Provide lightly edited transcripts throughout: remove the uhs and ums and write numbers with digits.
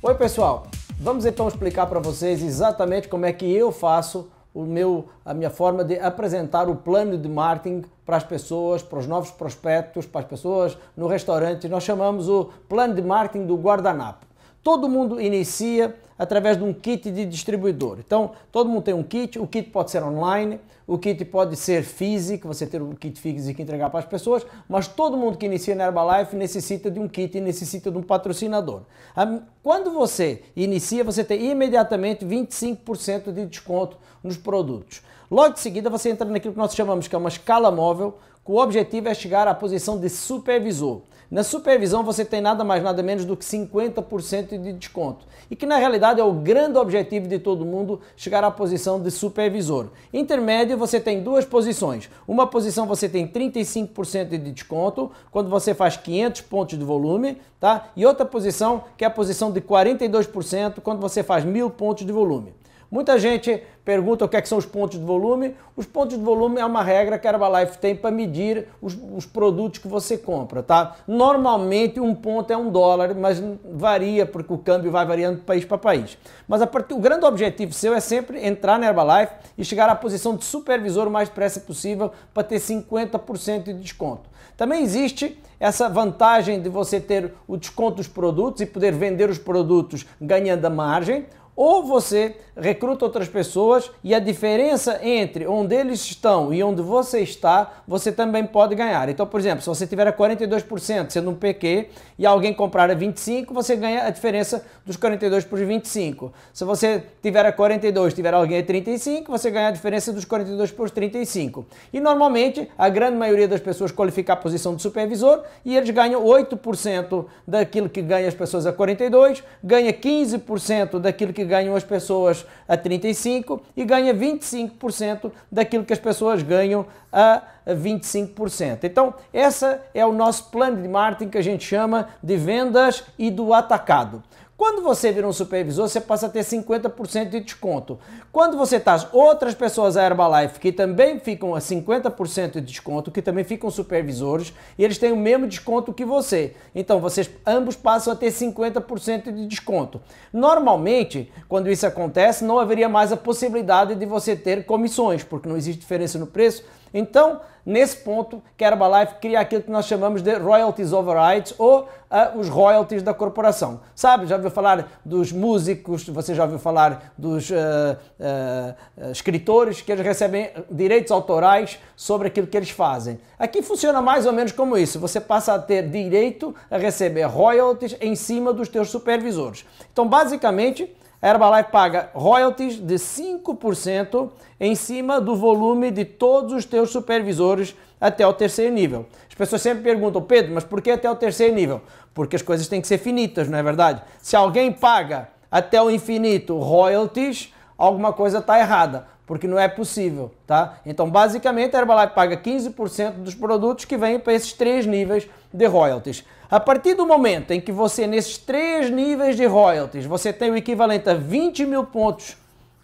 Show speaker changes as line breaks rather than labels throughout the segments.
Oi pessoal, vamos então explicar para vocês exatamente como é que eu faço a minha forma de apresentar o plano de marketing para as pessoas, para os novos prospectos, para as pessoas no restaurante. Nós chamamos o plano de marketing do guardanapo. Todo mundo inicia através de um kit de distribuidor. Então, todo mundo tem um kit, o kit pode ser online, o kit pode ser físico, você ter um kit físico e entregar para as pessoas, mas todo mundo que inicia na Herbalife necessita de um kit e necessita de um patrocinador. Quando você inicia, você tem imediatamente 25% de desconto nos produtos. Logo de seguida, você entra naquilo que nós chamamos que é uma escala móvel, que o objetivo é chegar à posição de supervisor. Na supervisão você tem nada mais nada menos do que 50% de desconto e que na realidade é o grande objetivo de todo mundo, chegar à posição de supervisor. Intermédio você tem duas posições, uma posição você tem 35% de desconto quando você faz 500 pontos de volume, tá? E outra posição que é a posição de 42% quando você faz 1000 pontos de volume. Muita gente pergunta o que são os pontos de volume. Os pontos de volume é uma regra que a Herbalife tem para medir os produtos que você compra, tá? Normalmente um ponto é $1, mas varia porque o câmbio vai variando de país para país. Mas o grande objetivo seu é sempre entrar na Herbalife e chegar à posição de supervisor o mais depressa possível para ter 50% de desconto. Também existe essa vantagem de você ter o desconto dos produtos e poder vender os produtos ganhando a margem. Ou você recruta outras pessoas e a diferença entre onde eles estão e onde você está, você também pode ganhar. Então, por exemplo, se você tiver a 42% sendo um PQ e alguém comprar a 25%, você ganha a diferença dos 42 por 25. Se você tiver a 42, tiver alguém a 35, você ganha a diferença dos 42 por 35. E normalmente, a grande maioria das pessoas qualifica a posição de supervisor e eles ganham 8% daquilo que ganham as pessoas a 42, ganha 15% daquilo que ganham as pessoas a 35 e ganha 25% daquilo que as pessoas ganham a 25%. Então, esse é o nosso plano de marketing que a gente chama de vendas e do atacado. Quando você vira um supervisor, você passa a ter 50% de desconto. Quando você traz outras pessoas à Herbalife que também ficam a 50% de desconto, que também ficam supervisores, e eles têm o mesmo desconto que você. Então, vocês ambos passam a ter 50% de desconto. Normalmente, quando isso acontece, não haveria mais a possibilidade de você ter comissões, porque não existe diferença no preço. Então, nesse ponto, que a Herbalife cria aquilo que nós chamamos de royalties overrides ou os royalties da corporação. Sabe, já ouviu falar dos músicos, você já ouviu falar dos escritores que eles recebem direitos autorais sobre aquilo que eles fazem. Aqui funciona mais ou menos como isso, você passa a ter direito a receber royalties em cima dos teus supervisores. Então, basicamente, a Herbalife paga royalties de 5% em cima do volume de todos os teus supervisores até o terceiro nível. As pessoas sempre perguntam, Pedro, mas por que até o terceiro nível? Porque as coisas têm que ser finitas, não é verdade? Se alguém paga até o infinito royalties, alguma coisa está errada, porque não é possível, tá? Então, basicamente, a Herbalife paga 15% dos produtos que vêm para esses 3 níveis de royalties. A partir do momento em que você, nesses 3 níveis de royalties, você tem o equivalente a 20 mil pontos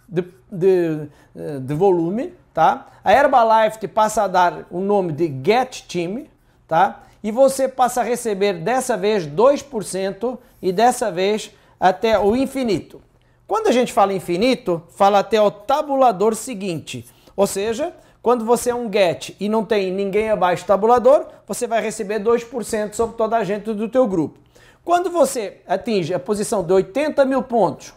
de volume, tá? A Herbalife te passa a dar o nome de Get Team, tá? E você passa a receber dessa vez 2% e dessa vez até o infinito. Quando a gente fala infinito, fala até o tabulador seguinte, ou seja, quando você é um get e não tem ninguém abaixo do tabulador, você vai receber 2% sobre toda a gente do teu grupo. Quando você atinge a posição de 80 mil pontos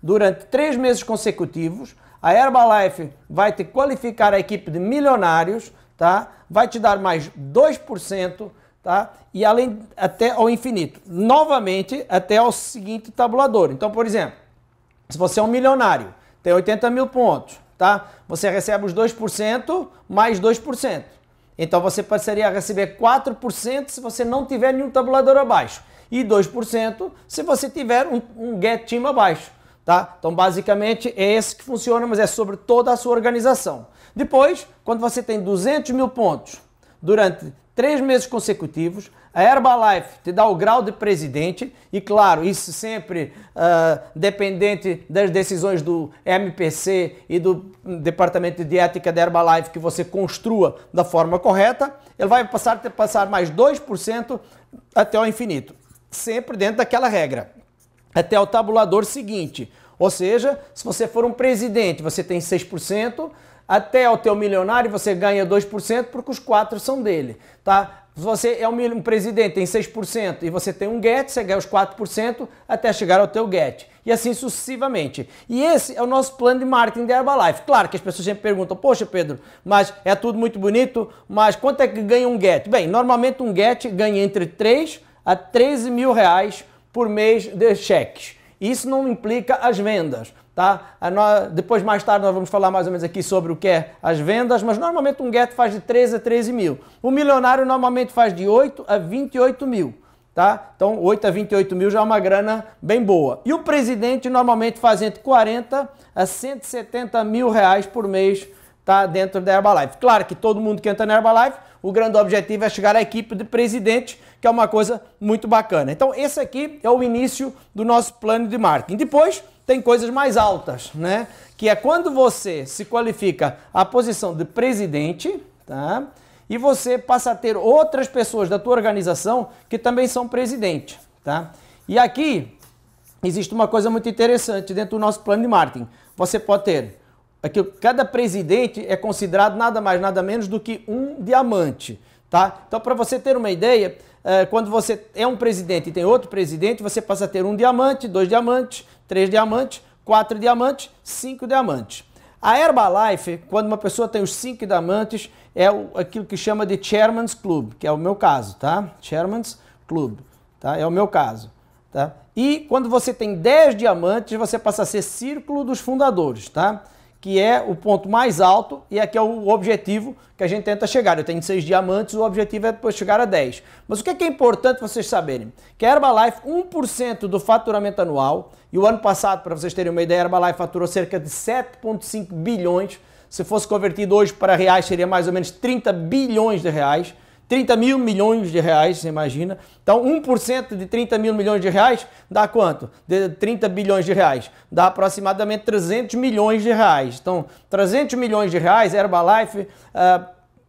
durante 3 meses consecutivos, a Herbalife vai te qualificar a equipe de milionários, tá? Vai te dar mais 2%, tá? E além até ao infinito. Novamente, até ao seguinte tabulador. Então, por exemplo, se você é um milionário, tem 80 mil pontos, tá? Você recebe os 2% mais 2%. Então você passaria a receber 4% se você não tiver nenhum tabulador abaixo. E 2% se você tiver um Get Team abaixo, tá? Então basicamente é esse que funciona, mas é sobre toda a sua organização. Depois, quando você tem 200 mil pontos durante 3 meses consecutivos, a Herbalife te dá o grau de presidente e, claro, isso sempre dependente das decisões do MPC e do Departamento de Ética da Herbalife que você construa da forma correta, ele vai passar mais 2% até o infinito, sempre dentro daquela regra. até o tabulador seguinte. Ou seja, se você for um presidente, você tem 6%, até o teu milionário você ganha 2%, porque os 4 são dele, tá? Se você é um presidente, tem 6% e você tem um get, você ganha os 4% até chegar ao teu get. E assim sucessivamente. E esse é o nosso plano de marketing da Herbalife. Claro que as pessoas sempre perguntam, poxa Pedro, mas é tudo muito bonito, mas quanto é que ganha um get? Bem, normalmente um get ganha entre 3 a 13 mil reais por mês de cheques. Isso não implica as vendas, tá? Depois, mais tarde, nós vamos falar mais ou menos aqui sobre o que é as vendas, mas normalmente um get faz de 13 a 13 mil. O milionário normalmente faz de 8 a 28 mil, tá? Então, 8 a 28 mil já é uma grana bem boa. E o presidente normalmente faz entre 40 a 170 mil reais por mês, tá? Dentro da Herbalife. Claro que todo mundo que entra na Herbalife, o grande objetivo é chegar à equipe de presidente, que é uma coisa muito bacana. Então, esse aqui é o início do nosso plano de marketing. Depois, tem coisas mais altas, né? Que é quando você se qualifica à posição de presidente, tá? E você passa a ter outras pessoas da tua organização que também são presidente, tá? E aqui existe uma coisa muito interessante dentro do nosso plano de marketing. Você pode ter aqui, cada presidente é considerado nada mais, nada menos do que um diamante, tá? Então, para você ter uma ideia, quando você é um presidente e tem outro presidente, você passa a ter um diamante, 2 diamantes, 3 diamantes, 4 diamantes, 5 diamantes. A Herbalife, quando uma pessoa tem os 5 diamantes, é aquilo que chama de Chairman's Club, que é o meu caso, tá? Chairman's Club, tá? É o meu caso, tá? E quando você tem 10 diamantes, você passa a ser Círculo dos Fundadores, tá? Que é o ponto mais alto e aqui é o objetivo que a gente tenta chegar. Eu tenho 6 diamantes, o objetivo é depois chegar a 10. Mas o que é importante vocês saberem? Que a Herbalife, 1% do faturamento anual, e o ano passado, para vocês terem uma ideia, a Herbalife faturou cerca de 7,5 bilhões. Se fosse convertido hoje para reais, seria mais ou menos 30 bilhões de reais. 30 mil milhões de reais, você imagina. Então, 1% de 30 mil milhões de reais dá quanto? De 30 bilhões de reais. Dá aproximadamente 300 milhões de reais. Então, 300 milhões de reais, Herbalife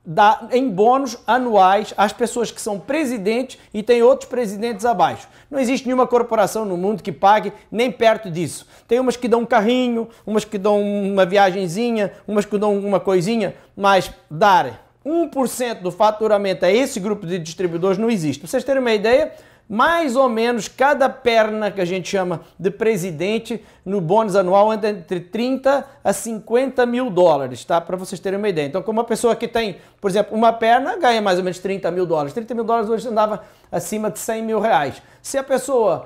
dá em bônus anuais às pessoas que são presidentes e tem outros presidentes abaixo. Não existe nenhuma corporação no mundo que pague nem perto disso. Tem umas que dão um carrinho, umas que dão uma viagenzinha, umas que dão uma coisinha, mas dar 1% do faturamento a esse grupo de distribuidores não existe. Para vocês terem uma ideia, mais ou menos cada perna que a gente chama de presidente no bônus anual anda entre 30 a 50 mil dólares, tá? Para vocês terem uma ideia. Então, como uma pessoa que tem, por exemplo, uma perna ganha mais ou menos 30 mil dólares. 30 mil dólares hoje andava acima de 100 mil reais. Se a pessoa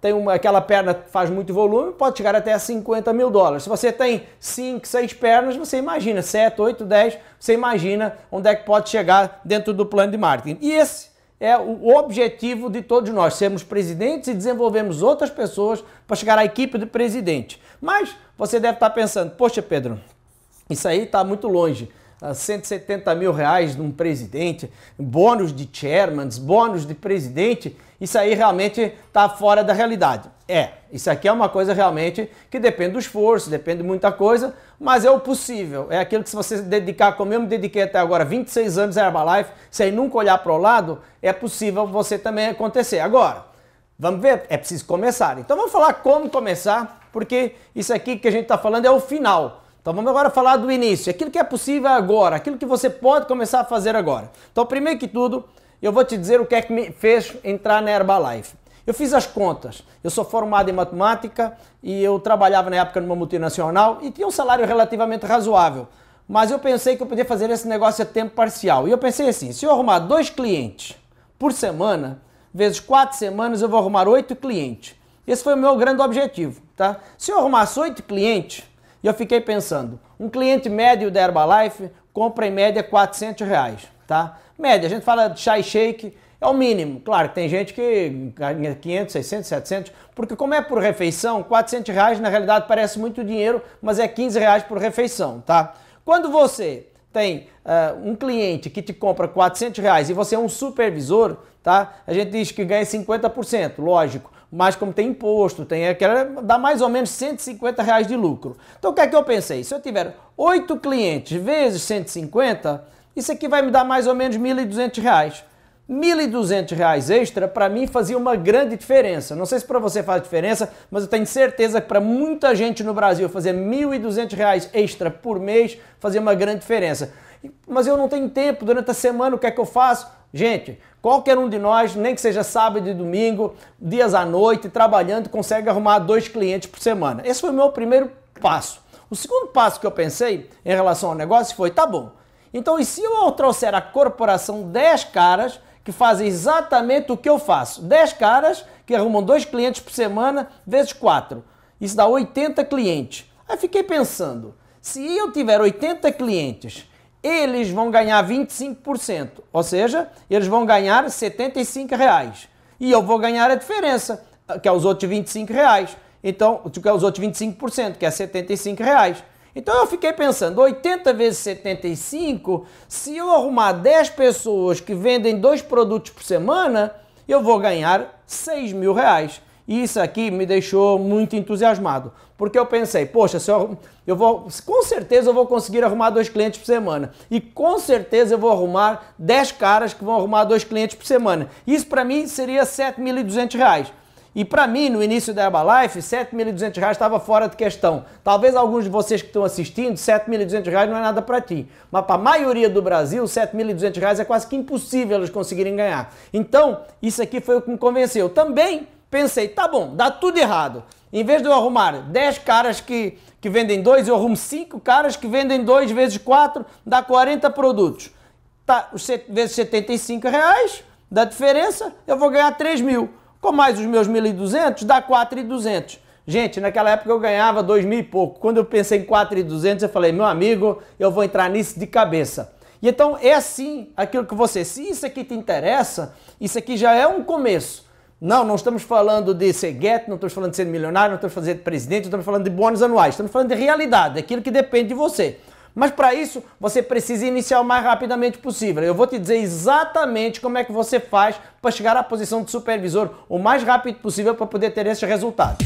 tem aquela perna que faz muito volume, pode chegar até a 50 mil dólares. Se você tem 5, 6 pernas, você imagina, 7, 8, 10, você imagina onde é que pode chegar dentro do plano de marketing. E esse é o objetivo de todos nós, sermos presidentes e desenvolvermos outras pessoas para chegar à equipe de presidente. Mas você deve estar pensando, poxa Pedro, isso aí está muito longe. 170 mil reais de um presidente, bônus de chairmans, bônus de presidente, isso aí realmente está fora da realidade. Isso aqui é uma coisa realmente que depende do esforço, depende de muita coisa, mas é o possível. É aquilo que se você se dedicar, como eu me dediquei até agora, 26 anos a Herbalife, sem nunca olhar para o lado, é possível você também acontecer. Agora, vamos ver, é preciso começar. Então vamos falar como começar, porque isso aqui que a gente está falando é o final. Então vamos agora falar do início, aquilo que é possível agora, aquilo que você pode começar a fazer agora. Então primeiro que tudo, eu vou te dizer o que é que me fez entrar na Herbalife. Eu fiz as contas, eu sou formado em matemática e eu trabalhava na época numa multinacional e tinha um salário relativamente razoável. Mas eu pensei que eu podia fazer esse negócio a tempo parcial. E eu pensei assim, se eu arrumar 2 clientes por semana, vezes 4 semanas eu vou arrumar 8 clientes. Esse foi o meu grande objetivo, tá? Se eu arrumasse 8 clientes, e eu fiquei pensando, um cliente médio da Herbalife compra em média 400 reais, tá? Média, a gente fala de chá e shake, é o mínimo. Claro que tem gente que ganha 500, 600, 700, porque como é por refeição, 400 reais na realidade parece muito dinheiro, mas é 15 reais por refeição, tá? Quando você tem um cliente que te compra 400 reais e você é um supervisor, tá? A gente diz que ganha 50%, lógico. Mas como tem imposto, dá mais ou menos 150 reais de lucro. Então o que é que eu pensei? Se eu tiver 8 clientes vezes 150, isso aqui vai me dar mais ou menos 1.200 reais. R$ 1.200 extra para mim fazia uma grande diferença. Não sei se para você faz diferença, mas eu tenho certeza que para muita gente no Brasil fazer R$ 1.200 extra por mês fazia uma grande diferença. Mas eu não tenho tempo, durante a semana o que é que eu faço? Gente, qualquer um de nós, nem que seja sábado e domingo, dias à noite, trabalhando, consegue arrumar 2 clientes por semana. Esse foi o meu primeiro passo. O segundo passo que eu pensei em relação ao negócio foi, tá bom, então e se eu trouxer à corporação 10 caras que fazem exatamente o que eu faço? 10 caras que arrumam 2 clientes por semana vezes 4. Isso dá 80 clientes. Aí fiquei pensando, se eu tiver 80 clientes, eles vão ganhar 25%, ou seja, eles vão ganhar R$ 75. E eu vou ganhar a diferença, que é os outros R$ 25. Então, que é os outros 25%, que é R$ 75. Então eu fiquei pensando, 80 vezes 75, se eu arrumar 10 pessoas que vendem 2 produtos por semana, eu vou ganhar R$ 6.000. E isso aqui me deixou muito entusiasmado, porque eu pensei, poxa, com certeza eu vou conseguir arrumar 2 clientes por semana. E com certeza eu vou arrumar 10 caras que vão arrumar 2 clientes por semana. Isso para mim seria R$ 7.200. E para mim, no início da Herbalife, R$ 7.200 estava fora de questão. Talvez alguns de vocês que estão assistindo, R$ 7.200 não é nada para ti. Mas para a maioria do Brasil, R$ 7.200 é quase que impossível eles conseguirem ganhar. Então, isso aqui foi o que me convenceu. Também pensei, tá bom, dá tudo errado. Em vez de eu arrumar 10 caras que vendem 2, eu arrumo 5 caras que vendem 2 vezes 4, dá 40 produtos. Tá, vezes R$ 75, dá diferença, eu vou ganhar 3.000. Com mais os meus 1.200, dá 4.200. Gente, naquela época eu ganhava 2.000 e pouco. Quando eu pensei em 4.200, eu falei, meu amigo, eu vou entrar nisso de cabeça. E então é assim aquilo que se isso aqui te interessa, isso aqui já é um começo. Não estamos falando de ser get, não estamos falando de ser milionário, não estamos falando de presidente, não estamos falando de bônus anuais, estamos falando de realidade, aquilo que depende de você. Mas para isso, você precisa iniciar o mais rapidamente possível. Eu vou te dizer exatamente como é que você faz para chegar à posição de supervisor o mais rápido possível para poder ter esses resultados.